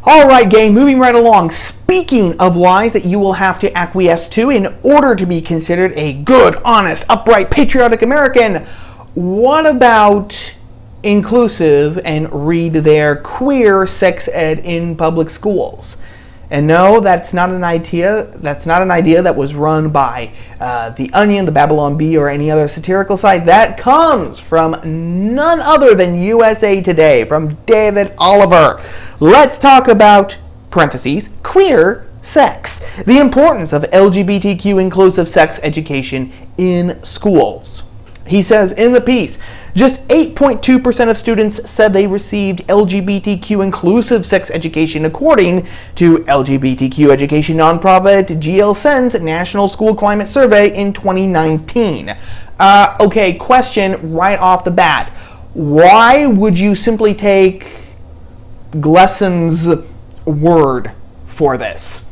Alright gang, moving right along. Speaking of lies that you will have to acquiesce to in order to be considered a good, honest, upright, patriotic American, what about inclusive and read their queer sex ed in public schools? And no, that's not an idea that was run by The Onion, the Babylon Bee, or any other satirical site. That comes from none other than USA Today, from David Oliver. Let's talk about, parentheses, queer sex. The importance of LGBTQ inclusive sex education in schools. He says in the piece, just 8.2% of students said they received LGBTQ inclusive sex education according to LGBTQ education nonprofit GL Sen's National School Climate Survey in 2019. Okay, question right off the bat. Why would you simply take Glesson's word for this?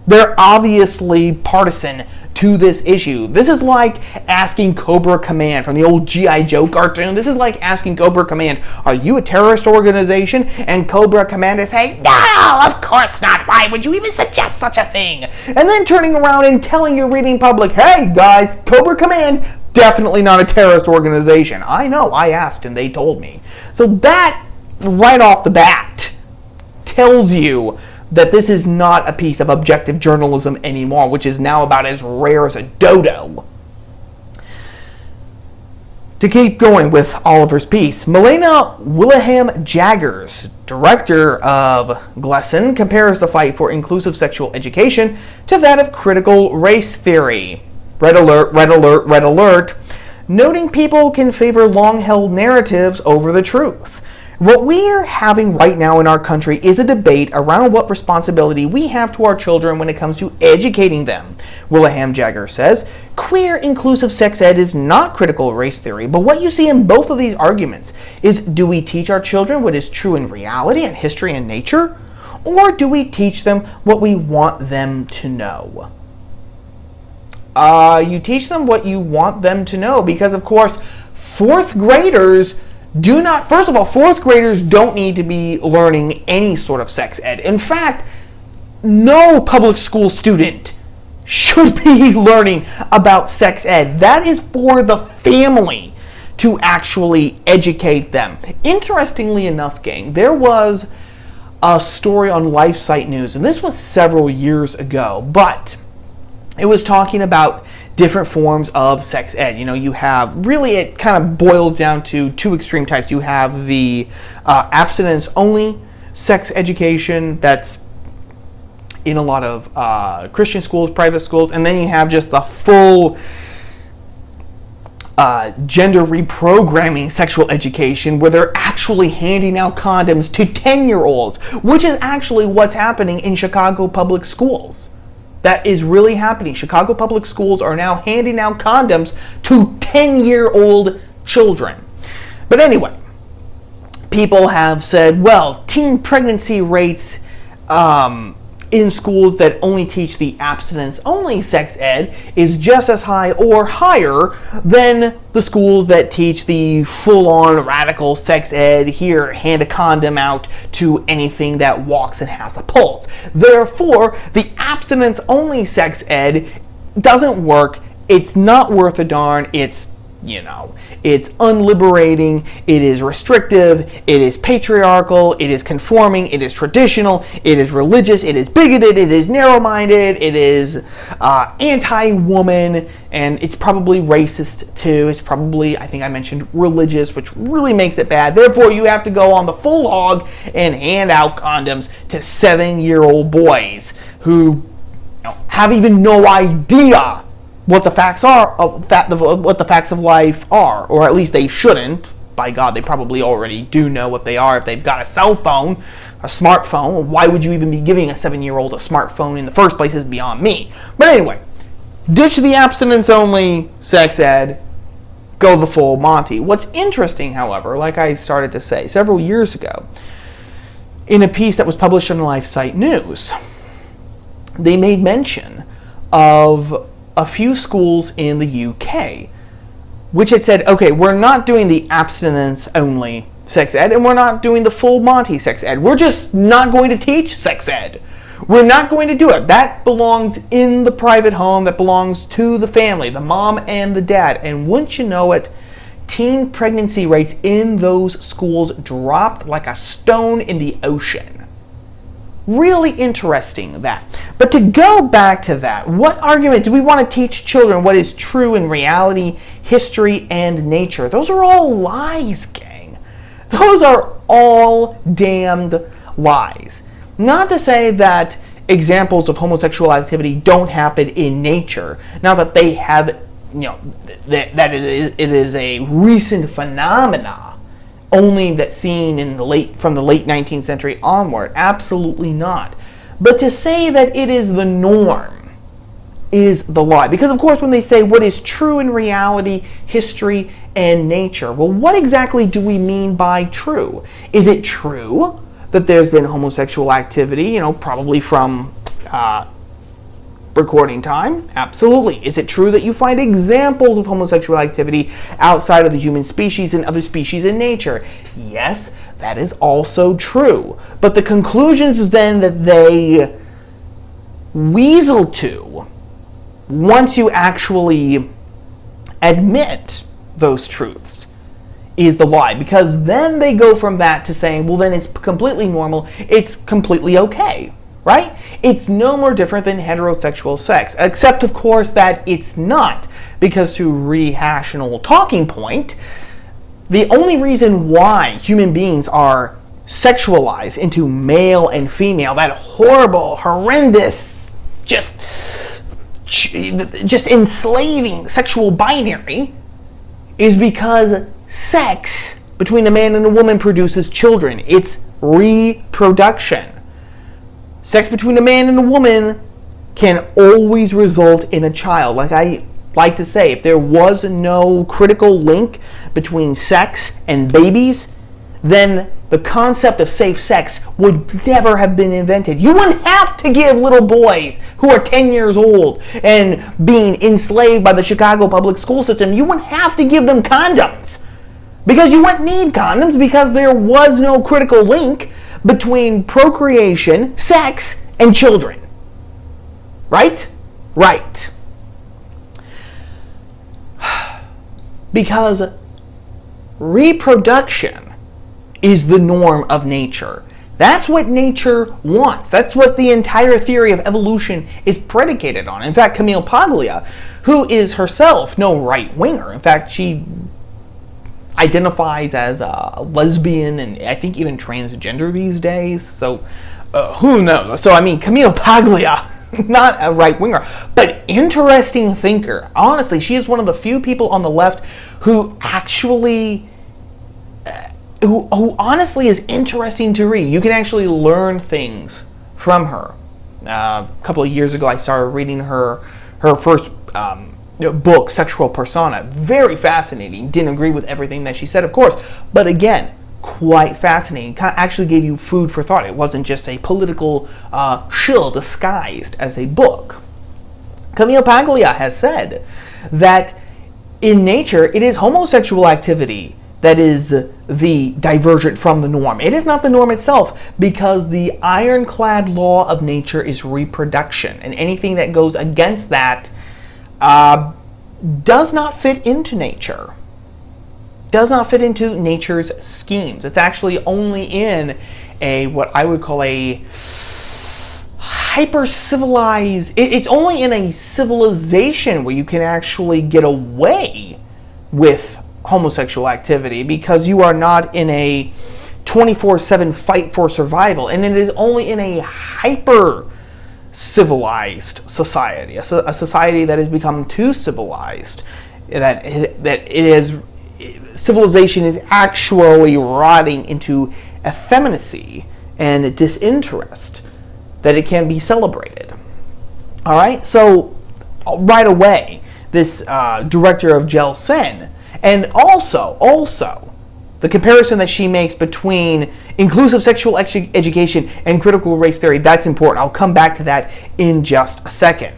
They're obviously partisan to this issue. This is like asking Cobra Command from the old G.I. Joe cartoon. This is like asking Cobra Command, are you a terrorist organization? And Cobra Command is saying, no, of course not. Why would you even suggest such a thing? And then turning around and telling your reading public, hey guys, Cobra Command, definitely not a terrorist organization. I know, I asked and they told me. So that, right off the bat, tells you that this is not a piece of objective journalism anymore, which is now about as rare as a dodo. To keep going with Oliver's piece, Milena Willingham-Jaggers, director of Glesson, compares the fight for inclusive sexual education to that of critical race theory. Red alert, red alert, red alert. Noting people can favor long-held narratives over the truth. What we're having right now in our country is a debate around what responsibility we have to our children when it comes to educating them. Willingham-Jaggers says, queer inclusive sex ed is not critical race theory, but what you see in both of these arguments is, do we teach our children what is true in reality and history and nature? Or do we teach them what we want them to know? You teach them what you want them to know because, of course, fourth graders don't need to be learning any sort of sex ed. In fact, no public school student should be learning about sex ed. That is for the family to actually educate them. Interestingly enough, gang, there was a story on LifeSite News, and this was several years ago, but it was talking about different forms of sex ed. You know, you have, really it kind of boils down to two extreme types. You have the abstinence-only sex education that's in a lot of Christian schools, private schools, and then you have just the full gender reprogramming sexual education where they're actually handing out condoms to 10-year-olds, which is actually what's happening in Chicago public schools. That is really happening. Chicago public schools are now handing out condoms to 10-year-old children. But anyway, people have said, well, teen pregnancy rates in schools that only teach the abstinence-only sex ed is just as high or higher than the schools that teach the full-on radical sex ed, here, hand a condom out to anything that walks and has a pulse. Therefore, the abstinence-only sex ed doesn't work. It's not worth a darn. It's unliberating, it is restrictive, it is patriarchal, it is conforming, it is traditional, it is religious, it is bigoted, it is narrow-minded, it is anti-woman, and it's probably racist too. It's probably, I think I mentioned religious, which really makes it bad. Therefore, you have to go on the full hog and hand out condoms to 7-year-old boys who have even no idea what the facts are, what the facts of life are, or at least they shouldn't. By God, they probably already do know what they are if they've got a cell phone, a smartphone. Why would you even be giving a 7-year-old a smartphone in the first place is beyond me. But anyway, ditch the abstinence-only sex ed, go the full Monty. What's interesting, however, like I started to say several years ago, in a piece that was published on LifeSite News, they made mention of a few schools in the UK which had said, okay, we're not doing the abstinence-only sex ed, and we're not doing the full Monty sex ed. We're just not going to teach sex ed. We're not going to do it. That belongs in the private home. That belongs to the family, the mom and the dad. And wouldn't you know it, teen pregnancy rates in those schools dropped like a stone in the ocean. Really interesting, that. But to go back to that, what argument do we want to teach children what is true in reality, history, and nature? Those are all lies, gang. Those are all damned lies. Not to say that examples of homosexual activity don't happen in nature. Now that they have, that it is a recent phenomena, only that's seen from the late 19th century onward. Absolutely not. But to say that it is the norm is the lie. Because of course when they say what is true in reality, history, and nature, well, what exactly do we mean by true? Is it true that there's been homosexual activity, probably from recording time? Absolutely. Is it true that you find examples of homosexual activity outside of the human species and other species in nature? Yes, that is also true. But the conclusions then that they weasel to, once you actually admit those truths, is the lie. Because then they go from that to saying, well, then it's completely normal, it's completely okay. Right? It's no more different than heterosexual sex, except of course that it's not, because to rehash an old talking point, the only reason why human beings are sexualized into male and female, that horrible, horrendous, just enslaving sexual binary, is because sex between a man and a woman produces children. It's reproduction. Sex between a man and a woman can always result in a child. Like I like to say, if there was no critical link between sex and babies, then the concept of safe sex would never have been invented. You wouldn't have to give little boys who are 10 years old and being enslaved by the Chicago public school system, you wouldn't have to give them condoms. Because you wouldn't need condoms, because there was no critical link between procreation, sex, and children. Right? Right. Because reproduction is the norm of nature. That's what nature wants. That's what the entire theory of evolution is predicated on. In fact, Camille Paglia, who is herself no right-winger, in fact, she identifies as a lesbian and I think even transgender these days, so who knows? So I mean, Camille Paglia, not a right-winger, but interesting thinker. Honestly, she is one of the few people on the left who actually, who honestly is interesting to read. You can actually learn things from her. A couple of years ago, I started reading her first book, Sexual Persona. Very fascinating. Didn't agree with everything that she said, of course, but again, quite fascinating. Actually gave you food for thought. It wasn't just a political shill disguised as a book. Camille Paglia has said that in nature, it is homosexual activity that is the divergent from the norm. It is not the norm itself, because the ironclad law of nature is reproduction, and anything that goes against that does not fit into nature. Does not fit into nature's schemes. It's actually only in a, what I would call a hyper-civilized, it's only in a civilization where you can actually get away with homosexual activity, because you are not in a 24/7 fight for survival, and it is only in a hyper civilized society, a society that has become too civilized, that it is, civilization is actually rotting into effeminacy and disinterest, that it can be celebrated. All right, so right away, this director of Gel Sen, and also the comparison that she makes between inclusive sexual education and critical race theory, that's important. I'll come back to that in just a second.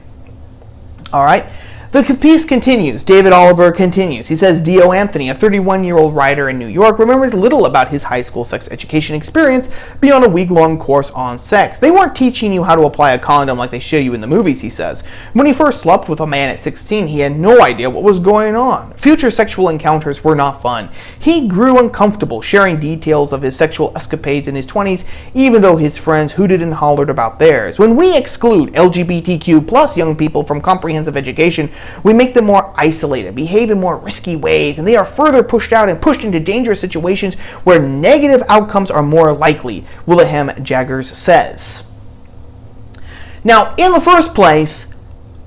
All right. The piece continues. David Oliver continues. He says, Dio Anthony, a 31-year-old writer in New York, remembers little about his high school sex education experience beyond a week-long course on sex. They weren't teaching you how to apply a condom like they show you in the movies, he says. When he first slept with a man at 16, he had no idea what was going on. Future sexual encounters were not fun. He grew uncomfortable sharing details of his sexual escapades in his 20s, even though his friends hooted and hollered about theirs. When we exclude LGBTQ plus young people from comprehensive education, we make them more isolated, behave in more risky ways, and they are further pushed out and pushed into dangerous situations where negative outcomes are more likely, Wilhelm Jaggers says. Now, in the first place,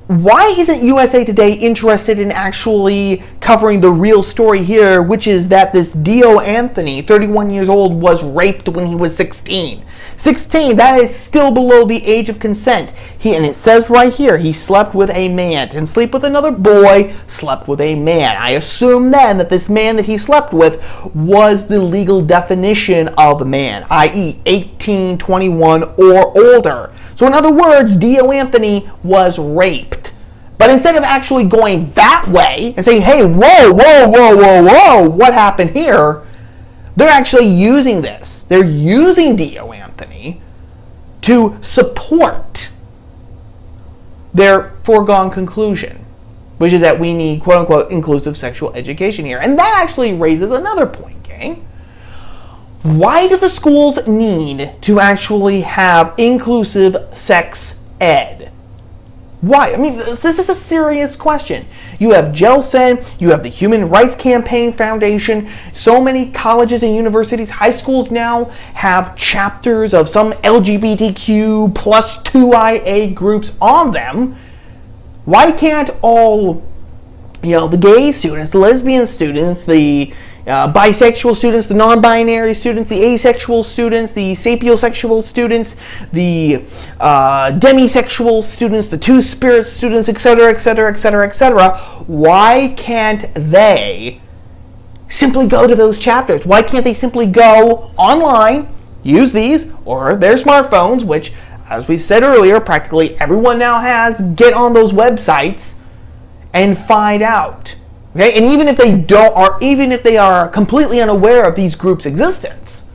why isn't USA Today interested in actually covering the real story here, which is that this Dio Anthony, 31 years old, was raped when he was 16? 16, that is still below the age of consent. And it says right here, he slept with a man. Didn't sleep with another boy, slept with a man. I assume then that this man that he slept with was the legal definition of a man, i.e. 18, 21, or older. So in other words, Dio Anthony was raped. But instead of actually going that way and saying, hey, whoa, what happened here? They're actually using this. They're using Dio Anthony to support their foregone conclusion, which is that we need, quote unquote, inclusive sexual education here. And that actually raises another point, gang. Why do the schools need to actually have inclusive sex ed? Why? I mean, this is a serious question. You have Gelsen, you have the Human Rights Campaign Foundation, so many colleges and universities, high schools now have chapters of some LGBTQ plus 2IA groups on them. Why can't all, the gay students, the lesbian students, the bisexual students, the non-binary students, the asexual students, the sapiosexual students, the demisexual students, the two-spirit students, etc., etc., etc., etc. Why can't they simply go to those chapters? Why can't they simply go online, use these, or their smartphones, which, as we said earlier, practically everyone now has, get on those websites and find out? Okay? And even if they don't, or even if they are completely unaware of these groups' existence,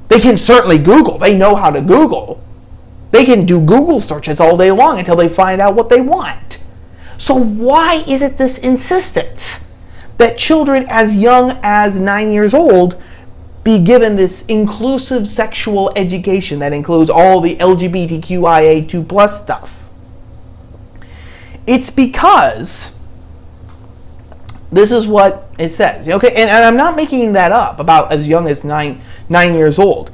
they can certainly Google. They know how to Google. They can do Google searches all day long until they find out what they want. So why is it this insistence that children as young as 9 years old be given this inclusive sexual education that includes all the LGBTQIA2 plus stuff? It's because this is what it says. Okay, and I'm not making that up about as young as nine years old.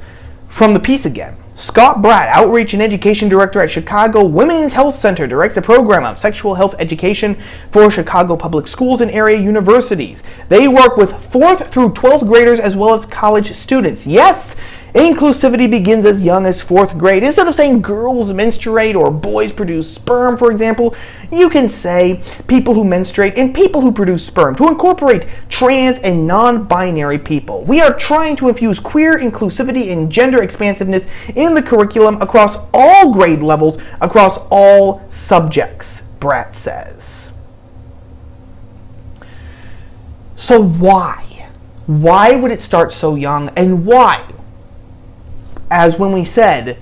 From the piece again. Scott Bratt, Outreach and Education Director at Chicago Women's Health Center, directs a program of sexual health education for Chicago public schools and area universities. They work with 4th through 12th graders as well as college students. Yes, inclusivity begins as young as 4th grade. Instead of saying girls menstruate or boys produce sperm, for example, you can say people who menstruate and people who produce sperm to incorporate trans and non-binary people. We are trying to infuse queer inclusivity and gender expansiveness in the curriculum across all grade levels, across all subjects, Bratt says. So why? Why would it start so young, and why? As when we said,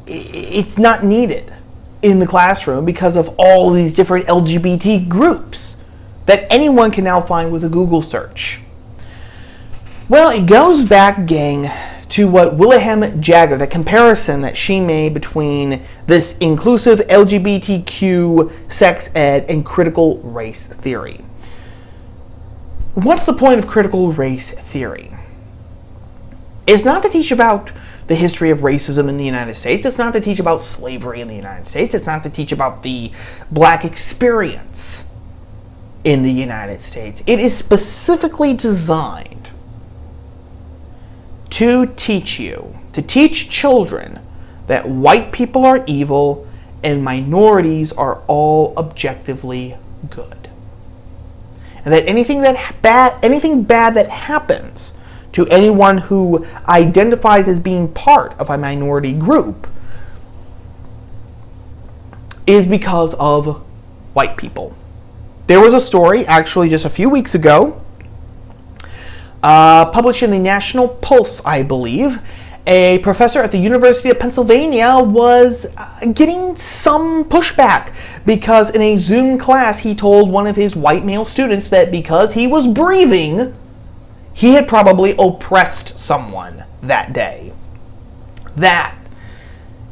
it's not needed in the classroom because of all these different LGBT groups that anyone can now find with a Google search. Well, it goes back, gang, to what Wilhelm Jagger, the comparison that she made between this inclusive LGBTQ sex ed and critical race theory. What's the point of critical race theory? It's not to teach about the history of racism in the United States. It's not to teach about slavery in the United States. It's not to teach about the black experience in the United States. It is specifically designed to teach children that white people are evil and minorities are all objectively good. And that anything bad that happens to anyone who identifies as being part of a minority group is because of white people. There was a story, actually just a few weeks ago, published in the National Pulse, I believe. A professor at the University of Pennsylvania was getting some pushback because in a Zoom class he told one of his white male students that because he was breathing, he had probably oppressed someone that day. That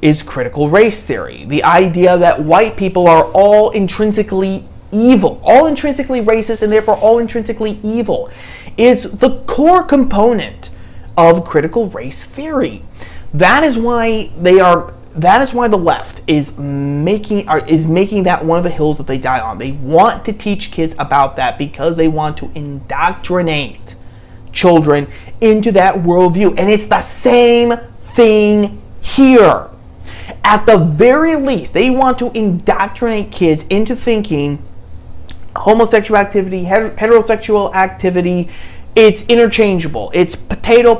is critical race theory. The idea that white people are all intrinsically evil, all intrinsically racist, and therefore all intrinsically evil, is the core component of critical race theory. That is why the left is making that one of the hills that they die on. They want to teach kids about that because they want to indoctrinate children into that worldview. And it's the same thing here. At the very least, they want to indoctrinate kids into thinking homosexual activity, heterosexual activity, it's interchangeable. It's potato,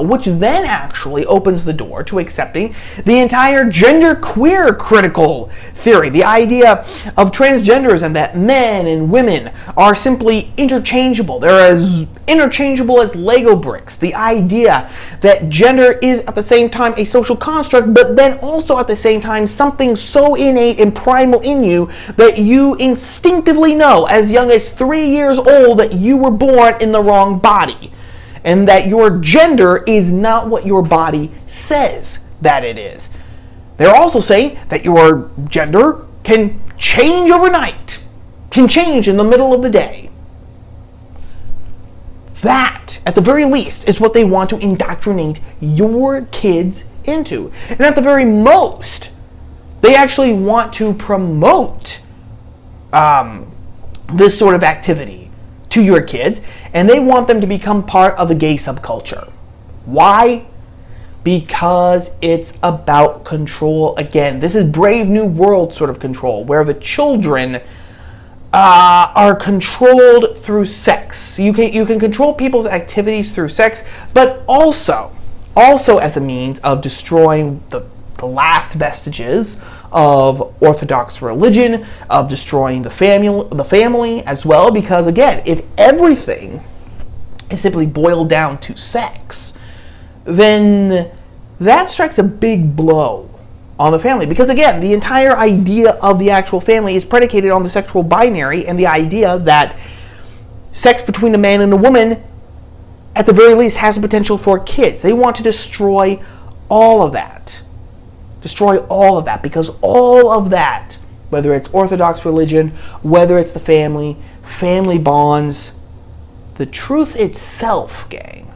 which then actually opens the door to accepting the entire gender queer critical theory. The idea of transgenderism, that men and women are simply interchangeable. They're as interchangeable as Lego bricks. The idea that gender is at the same time a social construct, but then also at the same time something so innate and primal in you that you instinctively know as young as 3 years old that you were born in the wrong body, and that your gender is not what your body says that it is. They're also saying that your gender can change overnight, can change in the middle of the day. That, at the very least, is what they want to indoctrinate your kids into. And at the very most, they actually want to promote this sort of activity to your kids, and they want them to become part of the gay subculture. Why? Because it's about control. Again, this is Brave New World sort of control, where the children are controlled through sex. You can control people's activities through sex, but also as a means of destroying the last vestiges of Orthodox religion, of destroying the family as well, because again, if everything is simply boiled down to sex, then that strikes a big blow on the family. Because again, the entire idea of the actual family is predicated on the sexual binary and the idea that sex between a man and a woman, at the very least, has the potential for kids. They want to destroy all of that. Destroy all of that, because all of that, whether it's Orthodox religion, whether it's the family bonds, the truth itself, gang,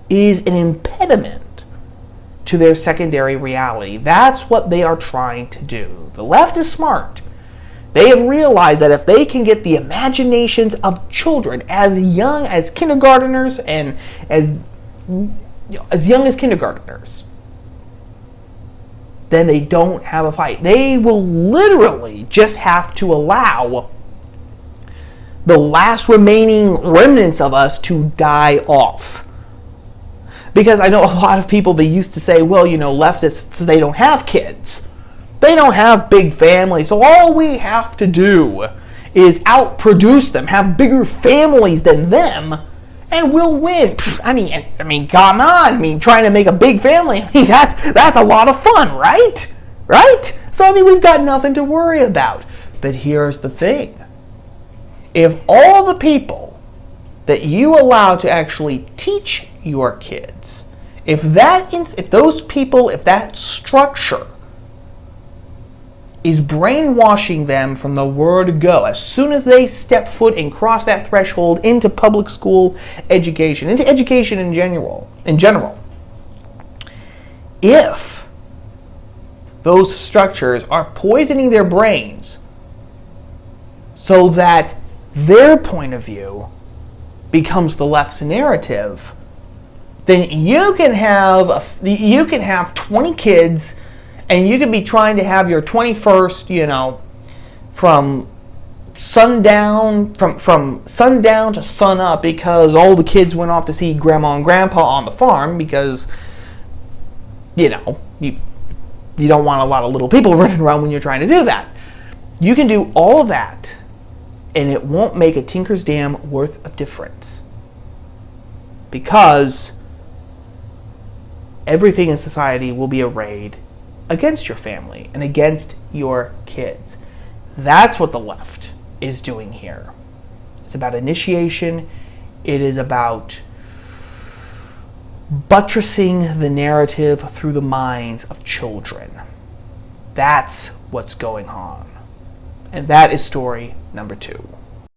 is an impediment to their secondary reality. That's what they are trying to do. The left is smart. They have realized that if they can get the imaginations of children as young as kindergarteners and as young as kindergarteners, then they don't have a fight. They will literally just have to allow the last remaining remnants of us to die off. Because I know a lot of people, they used to say, well, leftists, they don't have kids. They don't have big families. So all we have to do is outproduce them, have bigger families than them, and we'll win. I mean, come on. Trying to make a big family, that's a lot of fun, right? Right? So, we've got nothing to worry about. But here's the thing. If all the people that you allow to actually teach your kids, if those people, if that structure is brainwashing them from the word go, as soon as they step foot and cross that threshold into public school education, into education in general, if those structures are poisoning their brains so that their point of view becomes the left's narrative, then you can have 20 kids, and you could be trying to have your 21st, from sundown to sun up, because all the kids went off to see grandma and grandpa on the farm, because, you don't want a lot of little people running around when you're trying to do that. You can do all of that, and it won't make a tinker's damn worth of difference. Because everything in society will be arrayed against your family and against your kids. That's what the left is doing here. It's about initiation. It is about buttressing the narrative through the minds of children. That's what's going on. And that is story number 2.